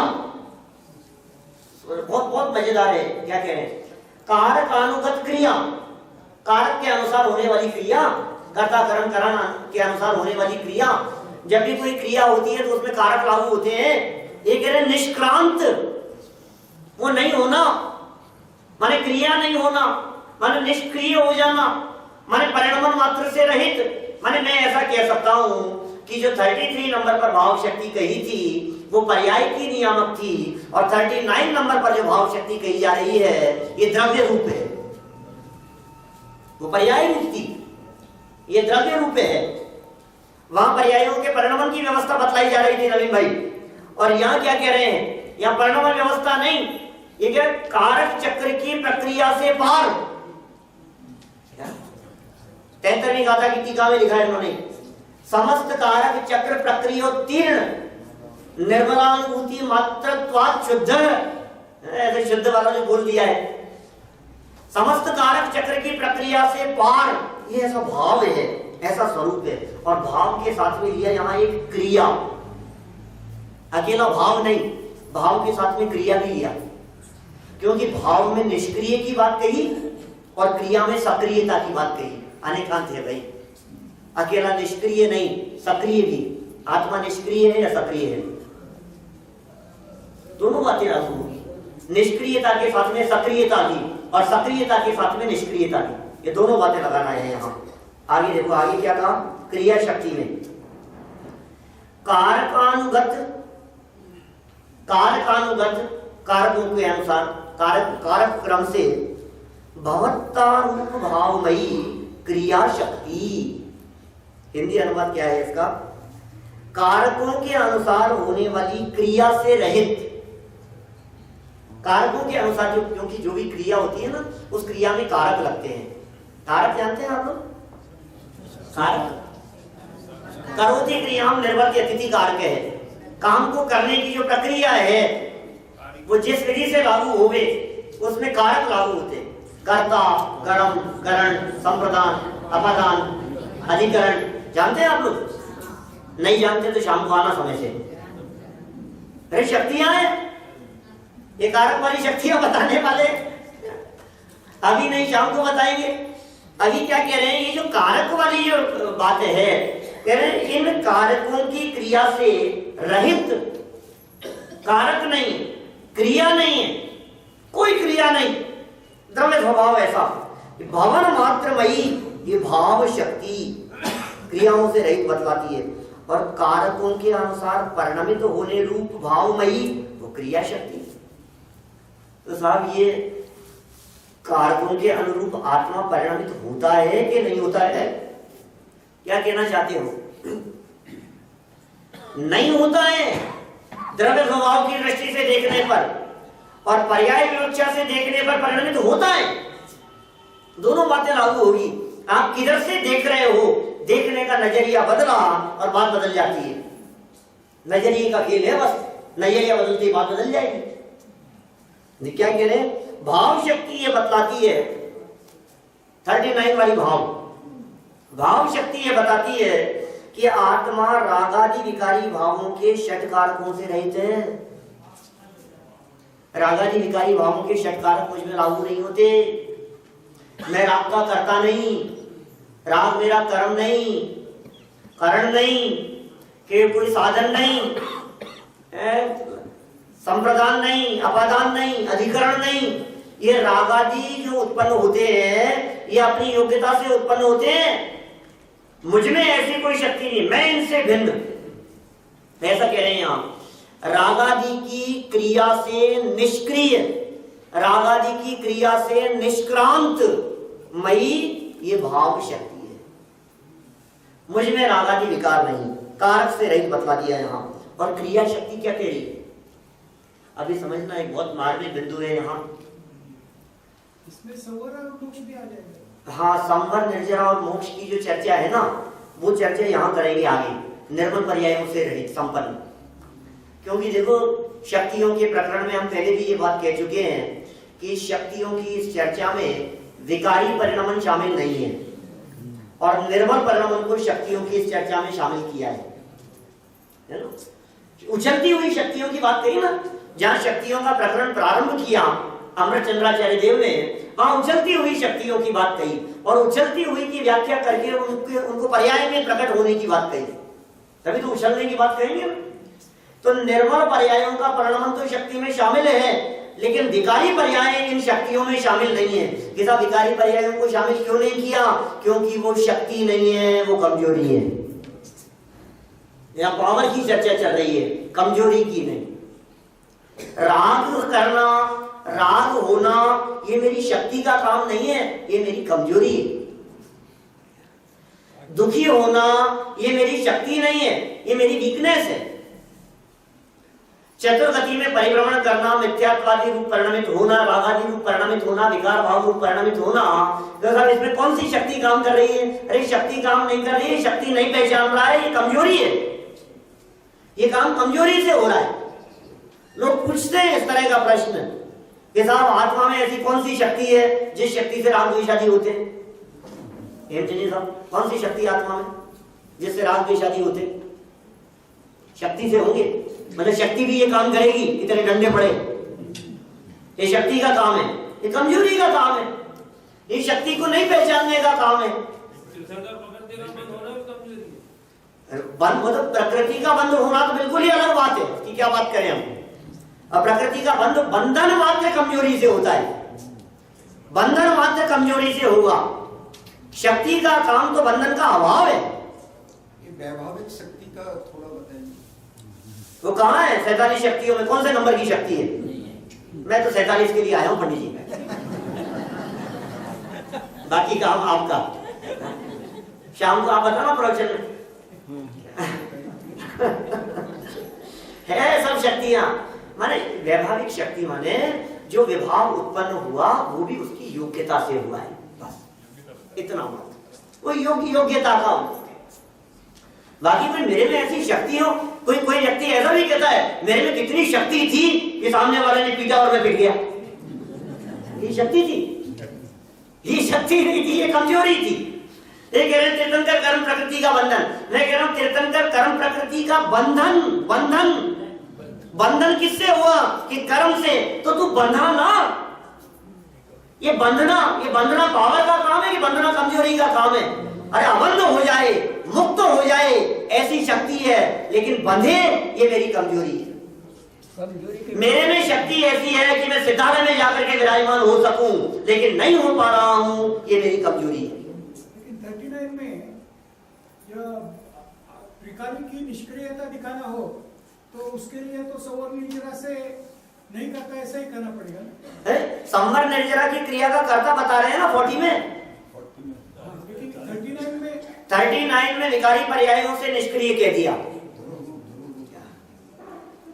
बहुत बहुत मजेदार है, क्या कह रहे हैं, कारकानुगत क्रिया, कारक के अनुसार होने वाली क्रिया, कर्ता कर्म करण के अनुसार होने वाली क्रिया। जब भी कोई क्रिया होती है तो उसमें कारक लागू होते हैं। ये कह रहे निष्क्रांत, वो नहीं होना, माने क्रिया नहीं होना, माने निष्क्रिय हो जाना, माने परिणाम मात्र से रहित। माने मैं ऐसा कह सकता हूं कि जो 33 नंबर पर भाव शक्ति कही थी वो पर्याय की नियामक थी, और 39 नंबर पर जो भाव शक्ति कही जा रही है ये द्रव्य रूप है, वो पर्याय रूप थी, ये द्रव्य रूप है। वहां पर्यायों के परिणाम की व्यवस्था बतलाई जा रही थी नवीन भाई, और यहाँ क्या कह रहे हैं, यहाँ परिणाम व्यवस्था नहीं, ये क्या, कारक चक्र की प्रक्रिया से पार। 73वीं गाथा की टीका में लिखा है इन्होंने, समस्त कारक चक्र प्रक्रियोत्तीर्ण निर्मलानुभूति मात्रत्वात् शुद्ध, ऐसे शुद्ध वाला जो बोल दिया है, समस्त कारक चक्र की प्रक्रिया से पार, ये ऐसा भाव है, ऐसा स्वरूप है। और भाव के साथ में लिया यहाँ एक क्रिया, अकेला भाव नहीं, भाव के साथ में क्रिया भी लिया, क्योंकि भाव में निष्क्रिय की बात कही और क्रिया में सक्रियता की बात कही, अनेकांत है भाई, अकेला निष्क्रिय नहीं, सक्रिय भी। आत्मा निष्क्रिय है या सक्रिय है, दोनों बातें लागू होगी, निष्क्रियता के साथ में सक्रियता की और सक्रियता के साथ में निष्क्रियता की, ये दोनों बातें लगाना है यहाँ। आगे देखो, आगे क्या कहा, क्रिया शक्ति में कारकानुगत, कारकानुगत कारकों के अनुसार, कारक क्रम से भवत्ता रूप भावमयी क्रिया शक्ति। हिंदी अनुवाद क्या है इसका, कारकों के अनुसार होने वाली क्रिया से रहित, कारकों के अनुसार, जो क्योंकि जो भी क्रिया होती है ना, उस क्रिया में कारक लगते हैं। कारक जानते हैं आप लोग, कारक करोति क्रियाम निर्वर्ति अतिथि कारक है, काम को करने की जो प्रक्रिया है वो जिस विधि से लागू होवे उसमें कारक लागू होते हैं, कर्ता, कर्म, करण, संप्रदान, अपादान, अधिकरण। जानते हैं आप लोग, नहीं जानते तो शाम को आना समय से। अरे शक्तियां हैं, ये कारक वाली शक्तियां बताने वाले अभी नहीं, शाम को बताएंगे। अभी क्या कह रहे हैं, ये जो कारक वाली जो बात है, कह रहे हैं इन कारकों की क्रिया से रहित, कारक नहीं, क्रिया नहीं है, कोई क्रिया नहीं, द्रव्य स्वभाव ऐसा, भवन मात्रमयी ये भाव शक्ति क्रियाओं से रहित बतलाती है, और कारकों के अनुसार परिणमित होने रूप भावमयी वो क्रिया शक्ति। तो साहब ये कारकों के अनुरूप आत्मा परिणमित होता है कि नहीं होता है? क्या कहना चाहते हो? नहीं होता है द्रव्य स्वभाव की दृष्टि से देखने पर, और पर्याय विवक्षा से देखने पर परिणमित होता है। दोनों बातें लागू होगी। आप किधर से देख रहे हो, देखने का नजरिया बदला और बात बदल जाती है। नजरिए का खेल है, बस नजरिया बदलती बात बदल जाएगी। क्या कह रहे हैं? भाव शक्ति ये बतलाती है, 39 वाली भाव शक्ति ये बताती है कि आत्मा रागादि विकारी भावों के षट कारकों से रहित है। रागादि विकारी भावों के षट कारक मुझ में लागू नहीं होते। मैं राग का करता नहीं, राग मेरा कर्म नहीं, कारण नहीं, कि कोई साधन नहीं, संप्रदान नहीं, अपादान नहीं, अधिकरण नहीं। ये रागादि जो उत्पन्न होते हैं ये अपनी योग्यता से उत्पन्न होते हैं। मुझ में ऐसी कोई शक्ति नहीं, मैं इनसे भिन्न, ऐसा कह रहे हैं यहां। रागादि की क्रिया से निष्क्रिय, रागादि की क्रिया से निष्क्रांत मई ये भाव शक्ति है। मुझ में रागादि विकार नहीं, कारक से रहित बतला दिया यहां। और क्रिया शक्ति क्या कह रही है? अभी समझना एक बहुत मार्मिक बिंदु है यहाँ।
इसमें संवर और मोक्ष भी आ जाएगा।
हाँ, संवर, निर्जरा और मोक्ष की जो चर्चा है ना, वो चर्चा यहाँ करेंगे आगे, निर्मल पर्यायों से रहित संपन्न। क्योंकि देखो शक्तियों के प्रकरण में हम पहले भी ये बात कह चुके हैं कि शक्तियों की इस चर्चा में विकारी परिणमन शामिल नहीं है, और निर्मल परिणमन को शक्तियों की इस चर्चा में शामिल किया है ना? उछलती हुई शक्तियों की बात करी ना, जहां शक्तियों का प्रकरण प्रारंभ किया अमृत चंद्राचार्य देव ने, हाँ उछलती हुई शक्तियों की बात कही, और उछलती हुई की व्याख्या करके उनको पर्याय में प्रकट होने की बात कही, तभी तो उछलने की बात कहेंगे। तो निर्मल पर्यायों का परिणमन तो शक्ति में शामिल है, लेकिन विकारी पर्याय इन शक्तियों में शामिल नहीं है। किसा विकारी पर्यायों को शामिल क्यों नहीं किया? क्योंकि वो शक्ति नहीं है, वो कमजोरी है। यहाँ पावर की चर्चा चल रही है, कमजोरी की नहीं। राग करना, राग होना ये मेरी शक्ति का काम नहीं है, ये मेरी कमजोरी है। दुखी होना ये मेरी शक्ति नहीं है, ये मेरी वीकनेस है। चतुर्गति में परिभ्रमण करना, मिथ्यात्वादी रूप परिणमित होना, रागादि रूप परिणमित होना, विकार भाव रूप परिणमित होना, तो सर इसमें कौन सी शक्ति काम कर रही है? अरे शक्ति काम नहीं कर रही है, शक्ति नहीं पहचान रहा है, ये कमजोरी है। ये काम कमजोरी से हो रहा है। लोग पूछते हैं इस तरह का प्रश्न कि साहब आत्मा में ऐसी कौन सी शक्ति है जिस शक्ति से राग द्वेषादि होते हैं? साहब कौन सी शक्ति आत्मा में जिससे राग द्वेषादि होते? शक्ति से होंगे, मतलब शक्ति भी ये काम करेगी, इतने डंडे पड़े, ये शक्ति का काम है, ये कमजोरी का काम है, ये शक्ति को नहीं पहचानने का काम है। मतलब प्रकृति का बंध होना तो बिल्कुल ही अलग बात है, उसकी क्या बात करें हम। अब प्रकृति का बंध बंधन मात्र कमजोरी से होता है, बंधन मात्र कमजोरी से होगा। शक्ति का काम तो बंधन का अभाव है।
ये वैभाविक शक्ति का थोड़ा बताइए,
वो कहाँ है? 47 शक्तियों में कौन से नंबर की शक्ति है? मैं तो 47 के लिए आया हूं पंडित जी, बाकी काम आपका। शाम को आप बताना प्रवचन में है सब शक्तियां। माने वैभाविक शक्ति माने जो विभाव उत्पन्न हुआ वो भी उसकी योग्यता से हुआ है, बस इतना बात। वो योग्यता का। बाकी कोई मेरे में ऐसी शक्ति हो, कोई व्यक्ति ऐसा भी कहता है मेरे में कितनी शक्ति थी कि सामने वाले ने पीटा और मैं पिट गया, ये शक्ति थी? ये शक्ति नहीं थी, ये कमजोरी थी। ये कह रहे तीर्थंकर कर्म प्रकृति का बंधन, मैं कह रहा हूं तीर्थंकर कर्म प्रकृति का बंधन। बंधन किससे हुआ? कि कर्म से। तो तू बंधा ना, ये बंधना पावर का काम है कि बंधना कमजोरी का काम है? अरे अबंध हो जाए, मुक्त हो जाए, ऐसी शक्ति है, लेकिन बंधे ये मेरी कमजोरी है। मेरे में शक्ति ऐसी है कि मैं सितारे में जाकर के विराजमान हो सकूं, लेकिन नहीं हो पा रहा हूं, ये मेरी कमजोरी है।
लेकिन 39 में जब त्रिकाली की निष्क्रियता दिखाना हो तो उसके लिए तो संवर निर्जरा से नहीं करता, ऐसा ही करना पड़ेगा ना।
संवर निर्जरा की क्रिया का कर्ता बता रहे हैं ना 40 में। 39 में विकारी पर्यायों से निष्क्रिय कह दिया।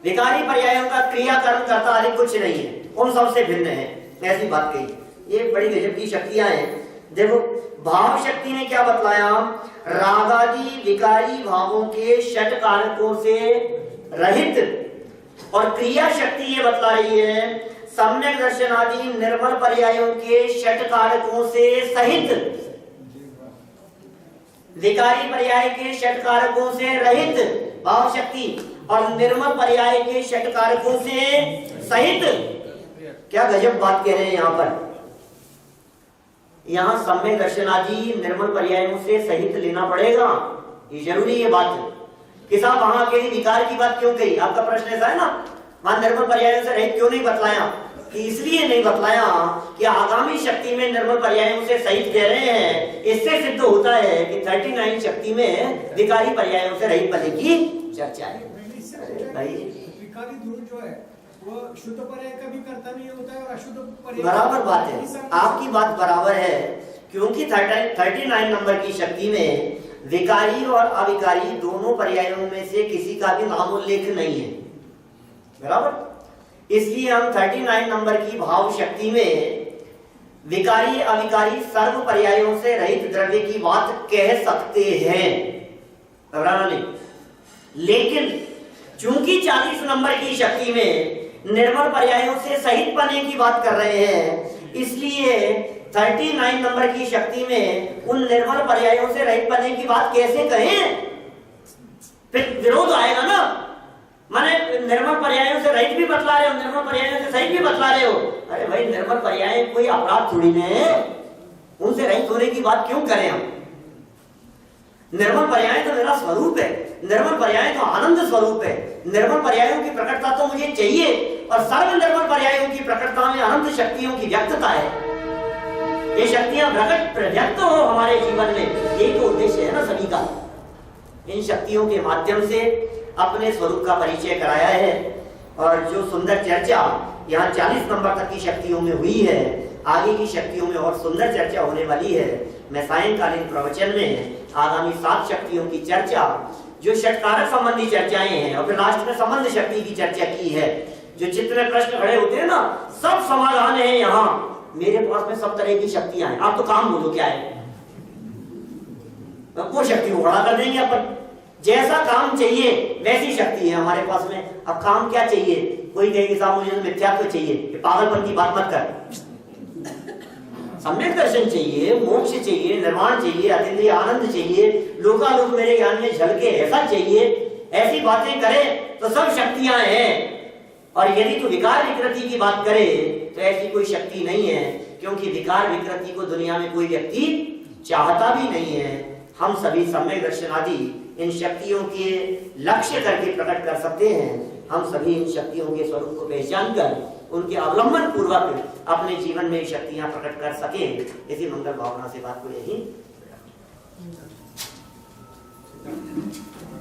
विकारी पर्यायों का क्रिया कर्म करता अधिक कुछ नहीं है, उन सबसे भिन्न है, ऐसी बात कही। ये बड़ी गजब की शक्तियां हैं। देखो भाव शक्ति ने क्या बतलाया, रागादि विकारी भावों के षट कारकों से रहित, और क्रिया शक्ति ये बतला रही है सम्यक दर्शन आदि निर्मल पर्यायों के षट कारकों से सहित, विकारी पर्याय के षट कारकों से रहित भाव शक्ति और निर्मल पर्याय के षट कारकों से सहित। क्या गजब बात कह रहे हैं यहाँ पर। यहाँ सम्यक दर्शन आदि निर्मल पर्यायों से सहित लेना पड़ेगा, ये जरूरी है बात। कि साहब वहां अकेली विकार की बात क्यों कही, आपका प्रश्न ऐसा है ना, वहां निर्मल पर्यायों से रहित क्यों नहीं बतलाया? कि इसलिए नहीं बतलाया कि आगामी शक्ति में निर्मल पर्यायों से सहित कह रहे हैं। इससे सिद्ध होता है कि 39 शक्ति में विकारी पर्यायों से रहित पद की चर्चा है।
विकारी दूर जो है वो शुद्ध पर्याय का भी कर्ता नहीं होता है और अशुद्ध पर्याय।
बराबर बात है, आपकी बात बराबर है, क्योंकि 39 नंबर की शक्ति में विकारी और अविकारी दोनों पर्यायों में से किसी का भी नामोल्लेख नहीं है, बराबर। इसलिए हम 39 नंबर की भाव शक्ति में विकारी अविकारी सर्व पर्यायों से रहित द्रव्य की बात कह सकते हैं, घबराना नहीं। लेकिन चूंकि 40 नंबर की शक्ति में निर्मल पर्यायों से सहित पने की बात कर रहे हैं, इसलिए 39 नंबर की शक्ति में उन निर्मल पर्यायों से रहित पने की बात कैसे कहें? फिर विरोध आएगा ना। माने निर्मल पर्यायों से रहित भी बतला रहे हो, निर्मल पर्यायों से सहित भी बतला रहे हो। अरे भाई निर्मल पर्याय कोई अपराध थोड़ी न है, उनसे रहित होने की बात क्यों करें हम? निर्मल पर्याय तो मेरा स्वरूप है, निर्मल पर्याय तो आनंद स्वरूप है। निर्मल पर्यायों की प्रकटता तो मुझे चाहिए, और सर्व निर्मल पर्यायों की प्रकटता में अनंत शक्तियों की व्यक्तता है। ये शक्तियां व्यक्त हो हमारे जीवन में, यही तो उद्देश्य है ना सभी का। इन शक्तियों के माध्यम से अपने स्वरूप का परिचय कराया है। और जो सुंदर चर्चा यहाँ 40 नंबर तक की शक्तियों में हुई है, आगे की शक्तियों में और सुंदर चर्चा होने वाली है। मैं सायंकालीन प्रवचन में आगामी 7 शक्तियों की चर्चा, जो षटकारक संबंधी चर्चाएं हैं, और फिर लास्ट में संबंध शक्ति की चर्चा की है। जो चित्त में प्रश्न खड़े होते हैं ना, सब समाधान है यहाँ मेरे पास में। सब तरह की शक्तियां हैं। आप तो काम बोलो क्या है, वो शक्ति को खड़ा कर देंगे अपन। जैसा काम चाहिए वैसी शक्ति है हमारे पास में। अब काम क्या चाहिए? कोई कहेगी साहब मुझे तो मिथ्यात्व चाहिए, पागलपन की बात मत कर। सम्यक दर्शन चाहिए, मोक्ष चाहिए, निर्वाण चाहिए, अतीन्द्रिय आनंद चाहिए, लोकालोक मेरे ज्ञान में झलके, ऐसा चाहिए। ऐसी बातें करे तो सब शक्तियां हैं। और यदि तू विकार विकृति की बात करे तो ऐसी कोई शक्ति नहीं है, क्योंकि विकार विकृति को दुनिया में कोई व्यक्ति चाहता भी नहीं है। हम सभी सम्यक दर्शन आदि इन शक्तियों के लक्ष्य करके प्रकट कर सकते हैं। हम सभी इन शक्तियों के स्वरूप को पहचान कर उनके अवलंबन पूर्वक अपने जीवन में शक्तियां प्रकट कर सके। इसी मंगल भावना से बात को यही